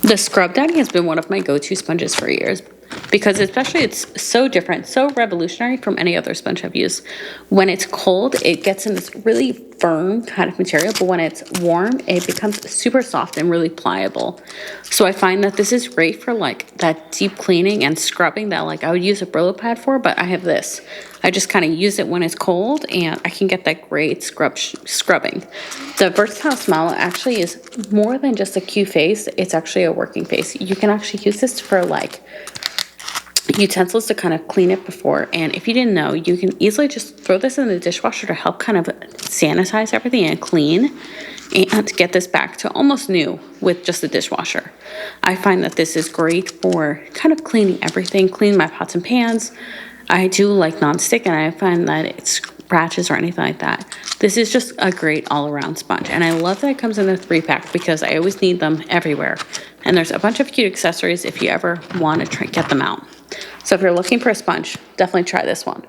The Scrub Daddy has been one of my go-to sponges for years because especially it's so different, so revolutionary from any other sponge I've used. When it's cold, it gets in this really firm kind of material, but when it's warm, it becomes super soft and really pliable. So I find that this is great for like that deep cleaning and scrubbing that like I would use a Brillo pad for, but I have this. I just kind of use it when it's cold and I can get that great scrubbing. The Versatile Smile actually is more than just a cute face. It's actually a working face. You can actually use this for like utensils to kind of clean it before. And if you didn't know, you can easily just throw this in the dishwasher to help kind of sanitize everything and clean, and to get this back to almost new with just the dishwasher. I find that this is great for kind of cleaning everything, clean my pots and pans. I do like nonstick, and I find that it scratches or anything like that. This is just a great all-around sponge, and I love that it comes in a 3-pack because I always need them everywhere. And there's a bunch of cute accessories if you ever want to get them out. So if you're looking for a sponge, definitely try this one.